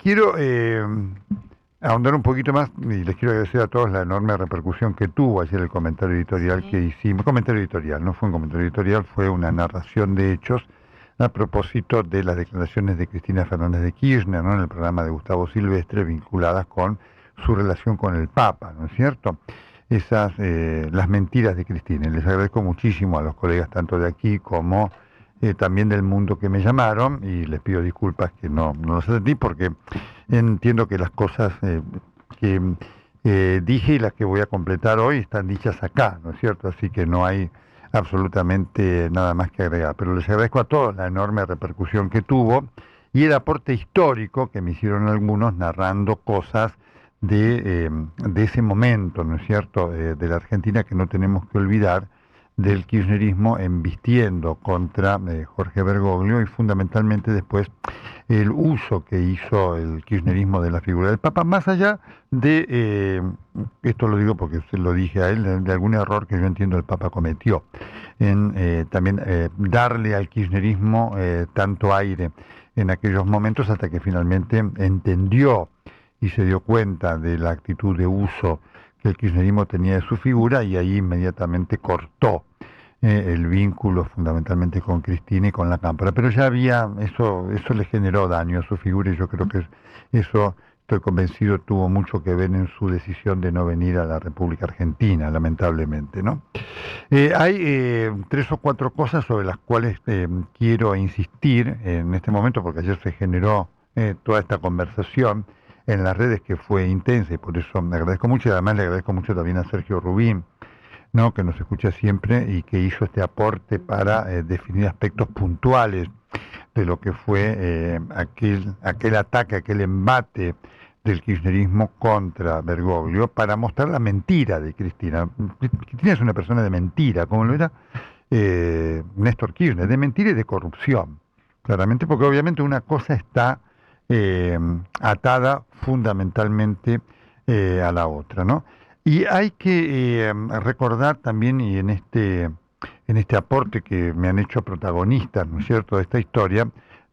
quiero ahondar un poquito más y les quiero agradecer a todos la enorme repercusión que tuvo ayer el comentario editorial que Sí. hicimos. Comentario editorial, no fue un comentario editorial, fue una narración de hechos a propósito de las declaraciones de Cristina Fernández de Kirchner, ¿no?, en el programa de Gustavo Silvestre, vinculadas con su relación con el Papa, ¿no es cierto? Las mentiras de Cristina. Y les agradezco muchísimo a los colegas tanto de aquí como también del mundo que me llamaron, y les pido disculpas que no los atendí porque entiendo que las cosas que dije y las que voy a completar hoy están dichas acá, ¿no es cierto? Así que no hay absolutamente nada más que agregar. Pero les agradezco a todos la enorme repercusión que tuvo y el aporte histórico que me hicieron algunos narrando cosas de ese momento, ¿no es cierto?, de la Argentina, que no tenemos que olvidar, del kirchnerismo embistiendo contra Jorge Bergoglio, y fundamentalmente después el uso que hizo el kirchnerismo de la figura del Papa, más allá de, esto lo digo porque se lo dije a él, de algún error que yo entiendo el Papa cometió, en también darle al kirchnerismo tanto aire en aquellos momentos, hasta que finalmente entendió y se dio cuenta de la actitud de uso que el kirchnerismo tenía de su figura, y ahí inmediatamente cortó el vínculo fundamentalmente con Cristina y con la Cámpora. Pero ya había, eso le generó daño a su figura, y yo creo que eso, estoy convencido, tuvo mucho que ver en su decisión de no venir a la República Argentina, lamentablemente, ¿no? Hay tres o cuatro cosas sobre las cuales quiero insistir en este momento, porque ayer se generó toda esta conversación en las redes, que fue intensa, y por eso me agradezco mucho, y además le agradezco mucho también a Sergio Rubín, ¿no?, que nos escucha siempre y que hizo este aporte para definir aspectos puntuales de lo que fue aquel ataque, aquel embate del kirchnerismo contra Bergoglio, para mostrar la mentira de Cristina. Cristina es una persona de mentira, como lo era Néstor Kirchner, de mentira y de corrupción, claramente, porque obviamente una cosa está eh, atada fundamentalmente a la otra, ¿no? Y hay que recordar también, y en este aporte que me han hecho protagonistas, ¿no es cierto?, de esta historia,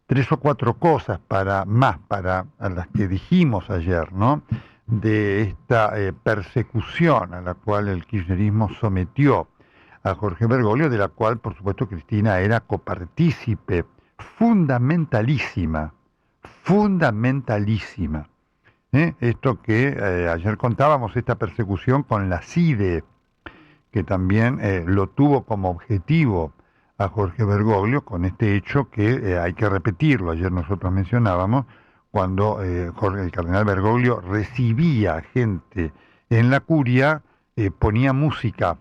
tres o cuatro cosas para a las que dijimos ayer, ¿no?, de esta persecución a la cual el kirchnerismo sometió a Jorge Bergoglio, de la cual, por supuesto, Cristina era copartícipe fundamentalísima, fundamentalísima. Esto que ayer contábamos, esta persecución con la CIDE, que también lo tuvo como objetivo a Jorge Bergoglio, con este hecho que hay que repetirlo. Ayer nosotros mencionábamos cuando el cardenal Bergoglio recibía gente en la curia, ponía música,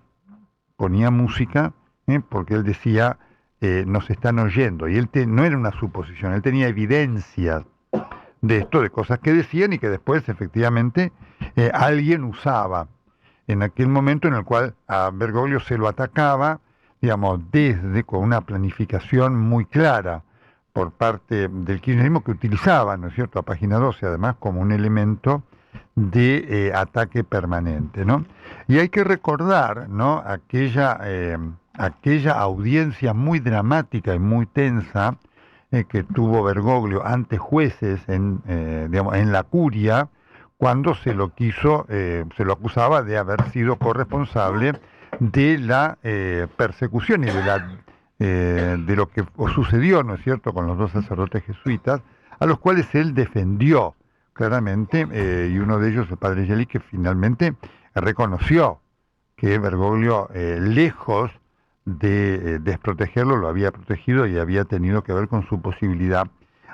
porque él decía, nos están oyendo, y no era una suposición, él tenía evidencias de esto, de cosas que decían y que después efectivamente alguien usaba en aquel momento en el cual a Bergoglio se lo atacaba, digamos, con una planificación muy clara por parte del kirchnerismo, que utilizaba, ¿no es cierto?, a Página 12, además, como un elemento de ataque permanente, ¿no? Y hay que recordar, ¿no?, aquella audiencia muy dramática y muy tensa que tuvo Bergoglio ante jueces digamos, en la curia, cuando se lo acusaba de haber sido corresponsable de la persecución y de lo que sucedió, ¿no es cierto?, con los dos sacerdotes jesuitas, a los cuales él defendió claramente, y uno de ellos, el padre Yeli, que finalmente reconoció que Bergoglio, lejos de desprotegerlo, lo había protegido y había tenido que ver con su posibilidad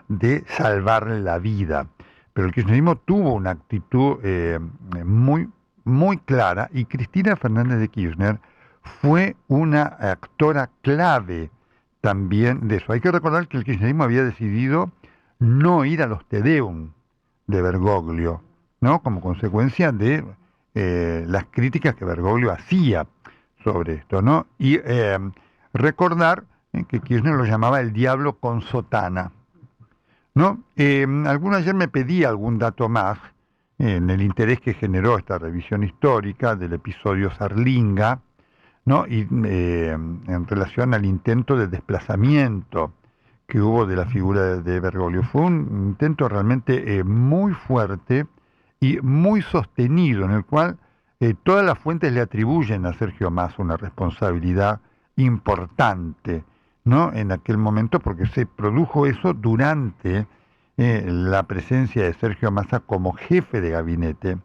de salvarle la vida. Pero el kirchnerismo tuvo una actitud muy, muy clara, y Cristina Fernández de Kirchner fue una actora clave también de eso. Hay que recordar que el kirchnerismo había decidido no ir a los Te Deum de Bergoglio, ¿no?, como consecuencia de las críticas que Bergoglio hacía sobre esto, ¿no? Y recordar que Kirchner lo llamaba el diablo con sotana, ¿no? Alguno ayer me pedía algún dato más en el interés que generó esta revisión histórica del episodio Sarlinga, ¿no?, y en relación al intento de desplazamiento que hubo de la figura de Bergoglio. Fue un intento realmente muy fuerte y muy sostenido, en el cual todas las fuentes le atribuyen a Sergio Massa una responsabilidad importante, ¿no? En aquel momento, porque se produjo eso durante la presencia de Sergio Massa como jefe de gabinete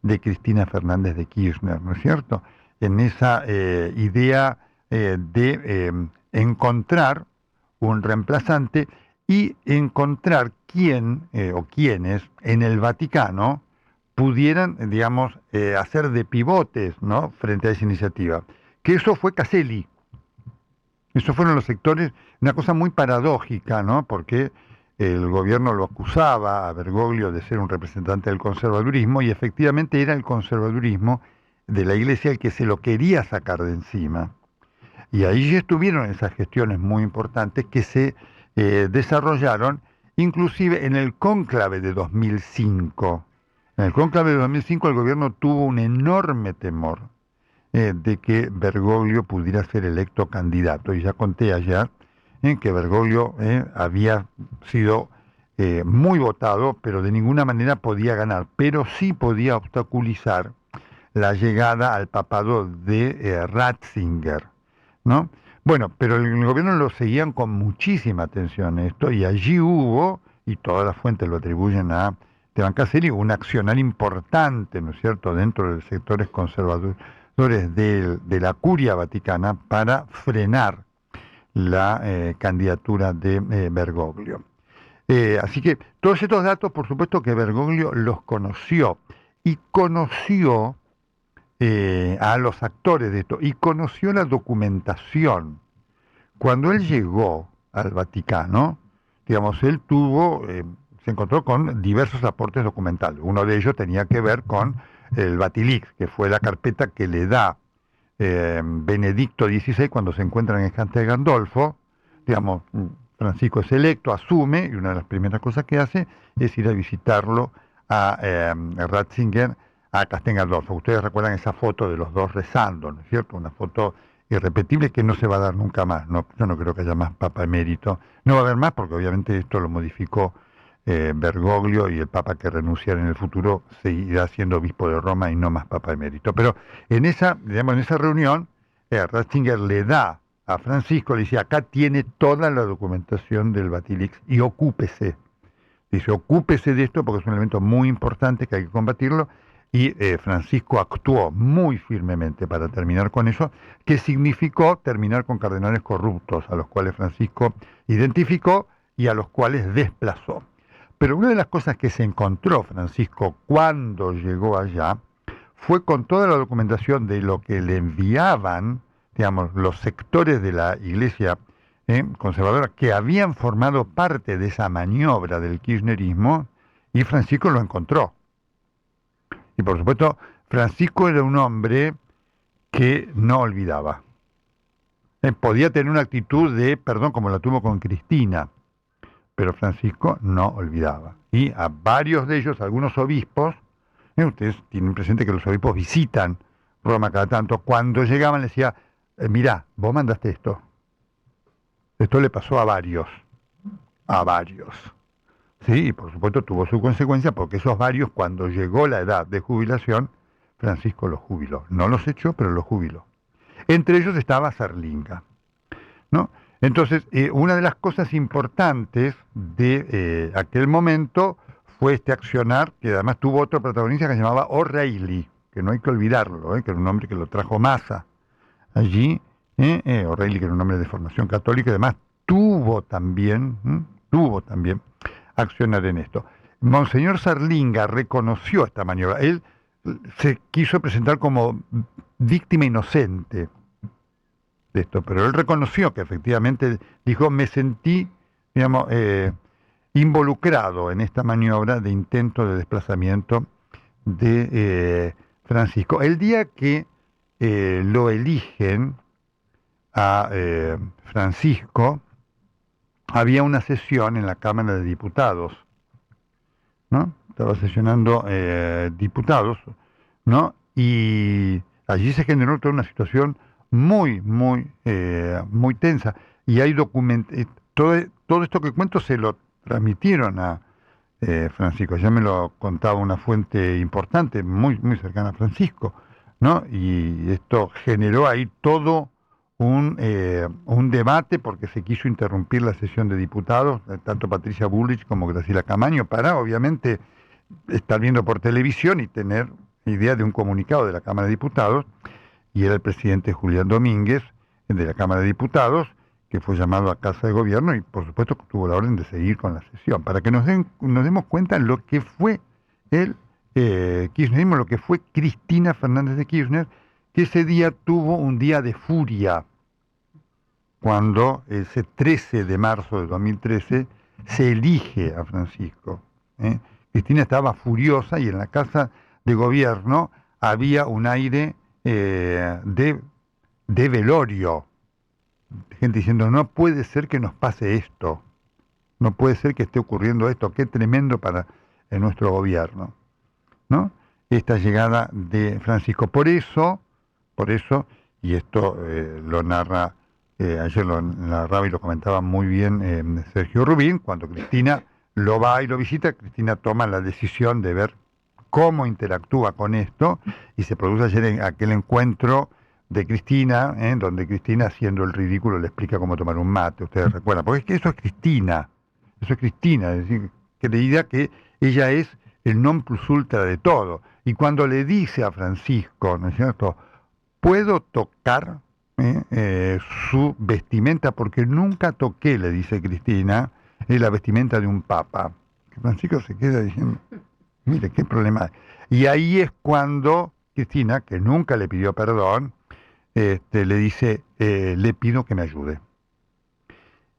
de Cristina Fernández de Kirchner, ¿no es cierto? En esa idea de encontrar un reemplazante y encontrar quién o quiénes en el Vaticano pudieran, digamos, hacer de pivotes, ¿no?, frente a esa iniciativa. Que eso fue Caselli. Esos fueron los sectores, una cosa muy paradójica, ¿no? Porque el gobierno lo acusaba a Bergoglio de ser un representante del conservadurismo y efectivamente era el conservadurismo de la Iglesia el que se lo quería sacar de encima. Y ahí estuvieron esas gestiones muy importantes que se desarrollaron inclusive en el cónclave de 2005. En el cónclave de 2005 el gobierno tuvo un enorme temor de que Bergoglio pudiera ser electo candidato. Y ya conté ayer que Bergoglio había sido muy votado, pero de ninguna manera podía ganar, pero sí podía obstaculizar la llegada al papado de Ratzinger, ¿no? Bueno, pero el gobierno lo seguían con muchísima atención esto, y allí hubo, y todas las fuentes lo atribuyen a Esteban Caselli, un accionar importante, ¿no es cierto?, dentro de los sectores conservadores de la curia vaticana para frenar la candidatura de Bergoglio. Así que todos estos datos, por supuesto que Bergoglio los conoció, y conoció a los actores de esto, y conoció la documentación. Cuando él llegó al Vaticano, digamos, él se encontró con diversos aportes documentales. Uno de ellos tenía que ver con el Batilix, que fue la carpeta que le da Benedicto XVI cuando se encuentran en Castel Gandolfo. Digamos, Francisco es electo, asume, y una de las primeras cosas que hace es ir a visitarlo a Ratzinger, a Castel Gandolfo. Ustedes recuerdan esa foto de los dos rezando, ¿no es cierto? Una foto irrepetible que no se va a dar nunca más, ¿no? Yo no creo que haya más Papa emérito. No va a haber más porque obviamente esto lo modificó Bergoglio, y el Papa que renunciara en el futuro seguirá siendo obispo de Roma y no más Papa emérito. Pero en esa, digamos, en esa reunión, Ratzinger le da a Francisco, le dice: acá tiene toda la documentación del Batilix y ocúpese. Dice: ocúpese de esto porque es un elemento muy importante que hay que combatirlo. Y Francisco actuó muy firmemente para terminar con eso, que significó terminar con cardenales corruptos, a los cuales Francisco identificó y a los cuales desplazó. Pero una de las cosas que se encontró Francisco cuando llegó allá fue con toda la documentación de lo que le enviaban, digamos, los sectores de la Iglesia conservadora que habían formado parte de esa maniobra del kirchnerismo, y Francisco lo encontró. Y por supuesto, Francisco era un hombre que no olvidaba. Podía tener una actitud de perdón como la tuvo con Cristina, pero Francisco no olvidaba. Y a varios de ellos, algunos obispos, ustedes tienen presente que los obispos visitan Roma cada tanto, cuando llegaban les decía: mirá, vos mandaste esto. Esto le pasó a varios. A varios. Sí, y por supuesto tuvo su consecuencia, porque esos varios, cuando llegó la edad de jubilación, Francisco los jubiló. No los echó, pero los jubiló. Entre ellos estaba Serlinga, ¿no? Entonces, una de las cosas importantes de aquel momento fue este accionar, que además tuvo otro protagonista que se llamaba O'Reilly, que no hay que olvidarlo, que era un hombre que lo trajo Massa allí. O'Reilly, que era un hombre de formación católica, y además tuvo también accionar en esto. Monseñor Serlinga reconoció esta maniobra. Él se quiso presentar como víctima inocente de esto, pero él reconoció que efectivamente dijo: me sentí, digamos, involucrado en esta maniobra de intento de desplazamiento de Francisco. El día que lo eligen a Francisco, había una sesión en la Cámara de Diputados, ¿no? Estaba sesionando diputados, ¿no? Y allí se generó toda una situación muy tensa. Y hay todo esto que cuento se lo transmitieron a Francisco. Ya me lo contaba una fuente importante, muy, muy cercana a Francisco, ¿no? Y esto generó ahí todo un debate porque se quiso interrumpir la sesión de diputados, tanto Patricia Bullrich como Graciela Camaño, para obviamente estar viendo por televisión y tener idea de un comunicado de la Cámara de Diputados, y era el presidente Julián Domínguez, de la Cámara de Diputados, que fue llamado a Casa de Gobierno y por supuesto tuvo la orden de seguir con la sesión, para que nos demos cuenta lo que fue el kirchnerismo, lo que fue Cristina Fernández de Kirchner, que ese día tuvo un día de furia, cuando ese 13 de marzo de 2013 se elige a Francisco. Cristina estaba furiosa y en la Casa de Gobierno había un aire de velorio, gente diciendo, no puede ser que nos pase esto, no puede ser que esté ocurriendo esto, qué tremendo para nuestro gobierno, ¿no? Esta llegada de Francisco. Por eso, y esto lo narra, ayer lo narraba y lo comentaba muy bien Sergio Rubín, cuando Cristina lo va y lo visita, Cristina toma la decisión de ver cómo interactúa con esto, y se produce ayer aquel encuentro de Cristina, donde Cristina, haciendo el ridículo, le explica cómo tomar un mate, ustedes recuerdan, porque es que eso es Cristina, es decir, creía que ella es el non plus ultra de todo, y cuando le dice a Francisco, ¿no es cierto?, puedo tocar su vestimenta, porque nunca toqué, le dice Cristina, la vestimenta de un papa. Francisco se queda diciendo, mire, qué problema hay. Y ahí es cuando Cristina, que nunca le pidió perdón, le dice, le pido que me ayude.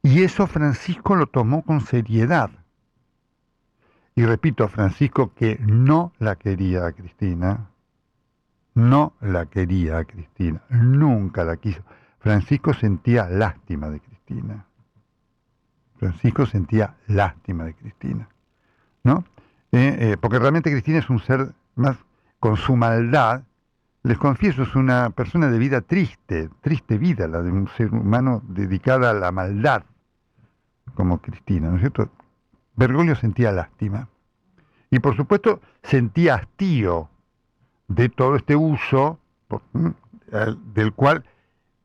Y eso Francisco lo tomó con seriedad. Y repito, Francisco, que no la quería a Cristina, nunca la quiso. Francisco sentía lástima de Cristina. ¿No? Porque realmente Cristina es un ser más, con su maldad, les confieso, es una persona de vida triste vida, la de un ser humano dedicada a la maldad, como Cristina, ¿no es cierto? Bergoglio sentía lástima. Y por supuesto sentía hastío de todo este uso del cual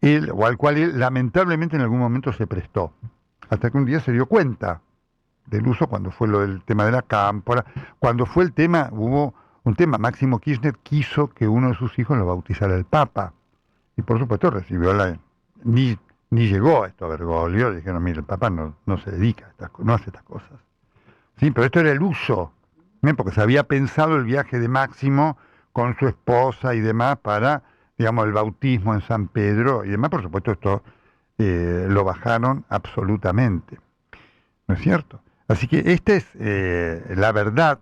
él, o al cual él lamentablemente en algún momento se prestó. Hasta que un día se dio cuenta del uso, cuando fue lo del tema de la cámpora, cuando fue el tema, hubo un tema, Máximo Kirchner quiso que uno de sus hijos lo bautizara el Papa, y por supuesto recibió ni llegó a esto a Bergoglio, le dijeron, mire, el Papa no se dedica a estas cosas, no hace estas cosas. Sí, pero esto era el uso, porque se había pensado el viaje de Máximo con su esposa y demás para, digamos, el bautismo en San Pedro y demás. Por supuesto esto lo bajaron absolutamente, ¿no es cierto? Así que esta es la verdad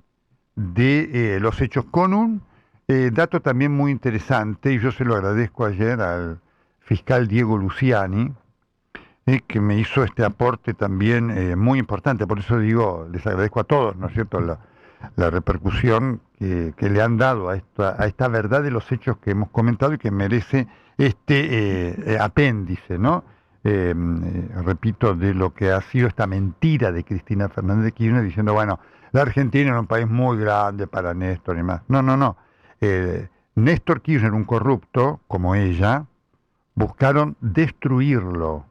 de los hechos, con un dato también muy interesante, y yo se lo agradezco ayer al fiscal Diego Luciani, que me hizo este aporte también muy importante. Por eso digo, les agradezco a todos, ¿no es cierto?, la repercusión que le han dado a esta verdad de los hechos que hemos comentado y que merece este apéndice, ¿no? Repito, de lo que ha sido esta mentira de Cristina Fernández de Kirchner, diciendo, bueno, la Argentina era un país muy grande para Néstor y más. No. Néstor Kirchner, un corrupto, como ella, buscaron destruirlo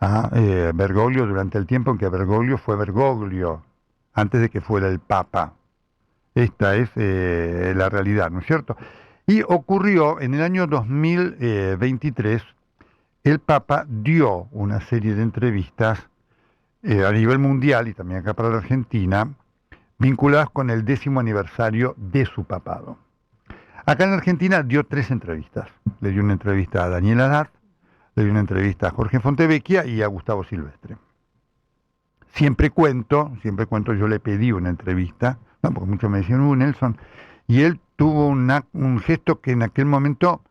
a Bergoglio durante el tiempo en que Bergoglio fue Bergoglio, antes de que fuera el Papa. Esta es la realidad, ¿no es cierto? Y ocurrió en el año 2023, el Papa dio una serie de entrevistas a nivel mundial y también acá para la Argentina, vinculadas con el 10º aniversario de su papado. Acá en la Argentina dio 3 entrevistas. Le dio una entrevista a Daniel Haddad, le dio una entrevista a Jorge Fontevecchia y a Gustavo Silvestre. Siempre cuento, yo le pedí una entrevista, no, porque muchos me decían, Nelson, y él tuvo un gesto que en aquel momento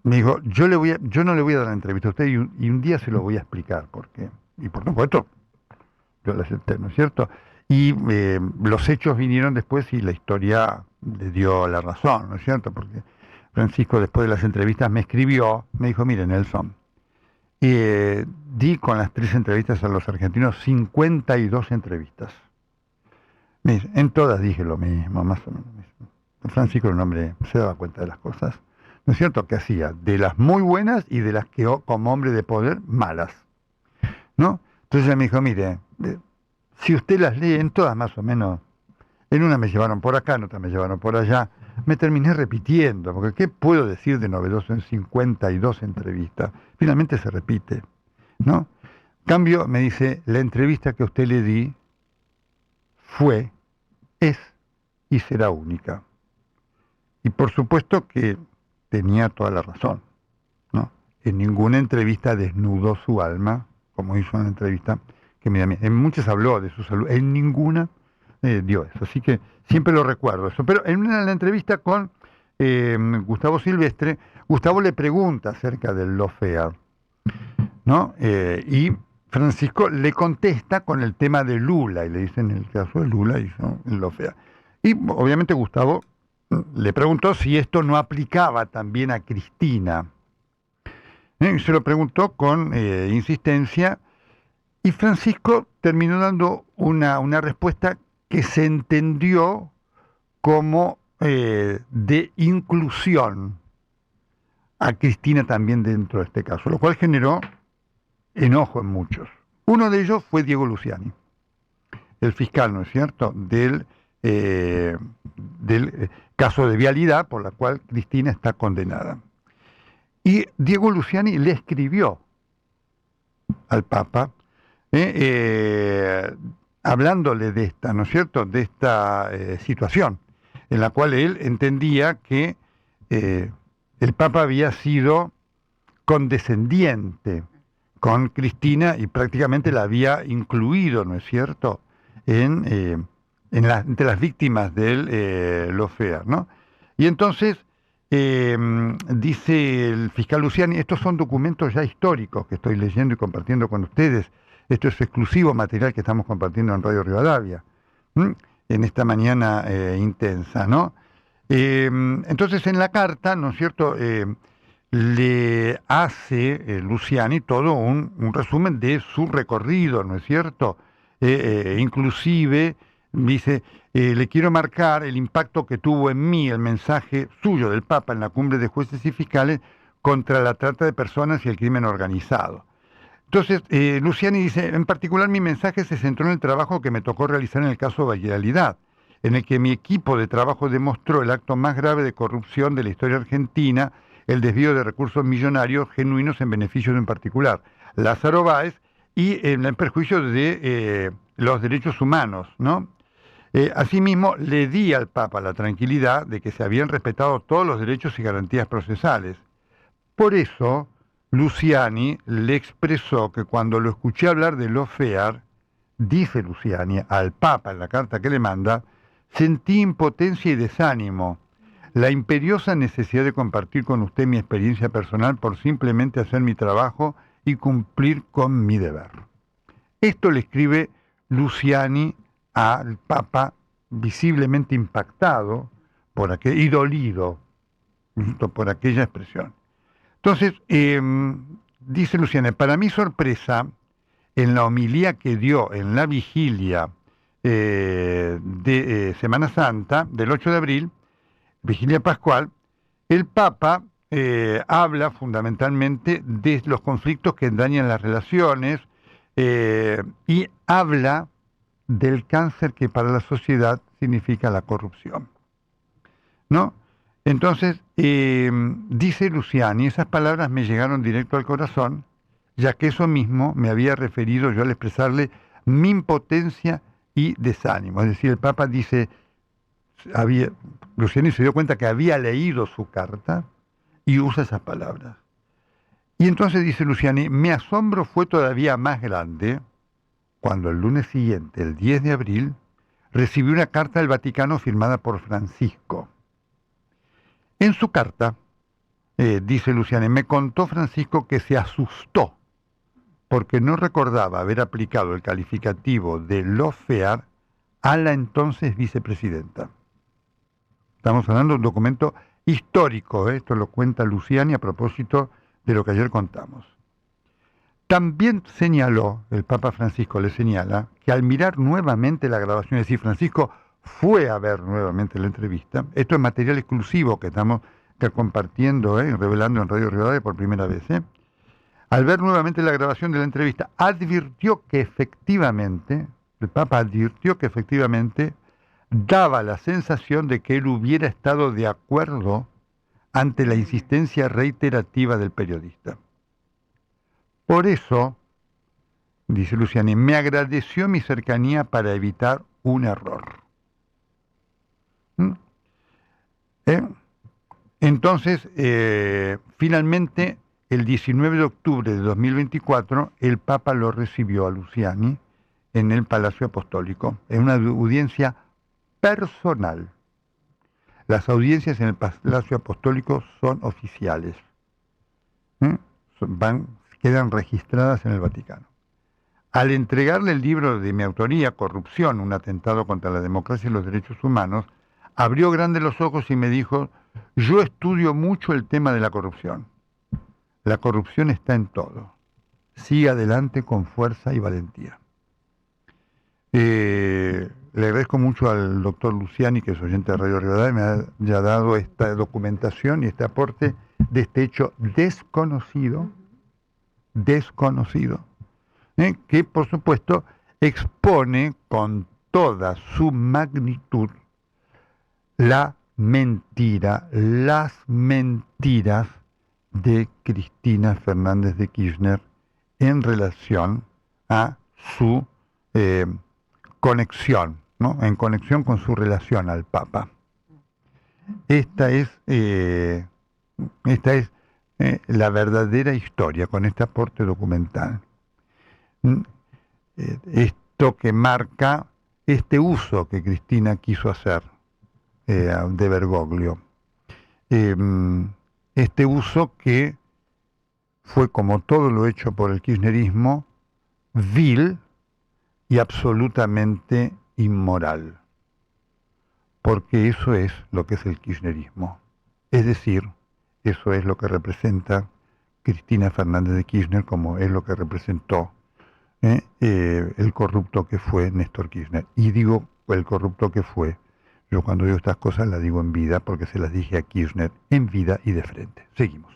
me dijo, yo no le voy a dar la entrevista a usted y un día se lo voy a explicar por qué. Y por supuesto, yo la acepté, ¿no es cierto? Y los hechos vinieron después y la historia le dio la razón, ¿no es cierto? Porque Francisco, después de las entrevistas, me escribió, me dijo, mire, Nelson, di con las 3 entrevistas a los argentinos 52 entrevistas. En todas dije lo mismo, más o menos. Francisco era un hombre, se daba cuenta de las cosas. ¿No es cierto? Que hacía de las muy buenas y de las que como hombre de poder, malas. ¿No? Entonces él me dijo, mire, si usted las lee en todas más o menos, en una me llevaron por acá, en otra me llevaron por allá, me terminé repitiendo, porque ¿qué puedo decir de novedoso en 52 entrevistas? Finalmente se repite, ¿no? Cambio, me dice, la entrevista que a usted le di fue, es y será única. Y por supuesto que tenía toda la razón, ¿no? En ninguna entrevista desnudó su alma, como hizo en la entrevista que me dio a mí. En muchas habló de su salud, en ninguna dio eso. Así que siempre lo recuerdo eso. Pero en la entrevista con Gustavo Silvestre, Gustavo le pregunta acerca del lawfare, ¿no? Y Francisco le contesta con el tema de Lula, y le dice, en el caso de Lula hizo el lawfare. Y obviamente Gustavo le preguntó si esto no aplicaba también a Cristina. Se lo preguntó con insistencia, y Francisco terminó dando una respuesta que se entendió como de inclusión a Cristina también dentro de este caso, lo cual generó enojo en muchos. Uno de ellos fue Diego Luciani, el fiscal, ¿no es cierto?, del caso de vialidad por la cual Cristina está condenada. Y Diego Luciani le escribió al Papa, hablándole de esta, ¿no es cierto?, de esta situación, en la cual él entendía que el Papa había sido condescendiente con Cristina y prácticamente la había incluido, ¿no es cierto?, entre las víctimas del lawfare, ¿no? Y entonces dice el fiscal Luciani, estos son documentos ya históricos que estoy leyendo y compartiendo con ustedes. Esto es exclusivo material que estamos compartiendo en Radio Rivadavia, en esta mañana intensa, ¿no? Entonces en la carta, ¿no es cierto?, le hace Luciani todo un resumen de su recorrido, ¿no es cierto? Inclusive dice, le quiero marcar el impacto que tuvo en mí el mensaje suyo del Papa en la cumbre de jueces y fiscales contra la trata de personas y el crimen organizado. Entonces, Luciani dice, en particular mi mensaje se centró en el trabajo que me tocó realizar en el caso de Valladolid, en el que mi equipo de trabajo demostró el acto más grave de corrupción de la historia argentina, el desvío de recursos millonarios genuinos en beneficio de un particular, Lázaro Báez, y en perjuicio de los derechos humanos, ¿no? Asimismo, le di al Papa la tranquilidad de que se habían respetado todos los derechos y garantías procesales. Por eso, Luciani le expresó que cuando lo escuché hablar de lawfare, dice Luciani al Papa en la carta que le manda, sentí impotencia y desánimo, la imperiosa necesidad de compartir con usted mi experiencia personal por simplemente hacer mi trabajo y cumplir con mi deber. Esto le escribe Luciani al Papa, visiblemente impactado y dolido por aquella expresión. Entonces, dice Luciani, para mi sorpresa, en la homilía que dio en la vigilia de Semana Santa, del 8 de abril, vigilia pascual, el Papa habla fundamentalmente de los conflictos que dañan las relaciones y habla del cáncer que para la sociedad significa la corrupción, ¿no? Entonces, dice Luciani, esas palabras me llegaron directo al corazón, ya que eso mismo me había referido yo al expresarle mi impotencia y desánimo. Es decir, el Papa dice, Luciani se dio cuenta que había leído su carta y usa esas palabras. Y entonces dice Luciani, mi asombro fue todavía más grande cuando el lunes siguiente, el 10 de abril, recibí una carta del Vaticano firmada por Francisco. En su carta, dice Luciani, me contó Francisco que se asustó porque no recordaba haber aplicado el calificativo de lawfare a la entonces vicepresidenta. Estamos hablando de un documento histórico, esto lo cuenta Luciani a propósito de lo que ayer contamos. También señaló, el Papa Francisco le señala, que al mirar nuevamente la grabación, es decir, Francisco fue a ver nuevamente la entrevista, esto es material exclusivo que estamos compartiendo, revelando en Radio Rivadavia por primera vez, al ver nuevamente la grabación de la entrevista, advirtió que efectivamente, el Papa advirtió que efectivamente daba la sensación de que él hubiera estado de acuerdo ante la insistencia reiterativa del periodista. Por eso, dice Luciani, me agradeció mi cercanía para evitar un error. Entonces, finalmente, el 19 de octubre de 2024, el Papa lo recibió a Luciani en el Palacio Apostólico, en una audiencia personal. Las audiencias en el Palacio Apostólico son oficiales. Quedan registradas en el Vaticano. Al entregarle el libro de mi autoría, Corrupción, un atentado contra la democracia y los derechos humanos, abrió grandes los ojos y me dijo, yo estudio mucho el tema de la corrupción. La corrupción está en todo. Sigue adelante con fuerza y valentía. Le agradezco mucho al doctor Luciani, que es oyente de Radio Rivadavia, me haya dado esta documentación y este aporte de este hecho desconocido, que por supuesto expone con toda su magnitud la mentira, las mentiras de Cristina Fernández de Kirchner en relación a su conexión, ¿no? En conexión con su relación al Papa. Esta es la verdadera historia con este aporte documental. Esto que marca este uso que Cristina quiso hacer de Bergoglio. Este uso que fue, como todo lo hecho por el kirchnerismo, vil y absolutamente inmoral. Porque eso es lo que es el kirchnerismo. Es decir, eso es lo que representa Cristina Fernández de Kirchner, como es lo que representó el corrupto que fue Néstor Kirchner. Y digo el corrupto que fue, yo cuando digo estas cosas las digo en vida, porque se las dije a Kirchner en vida y de frente. Seguimos.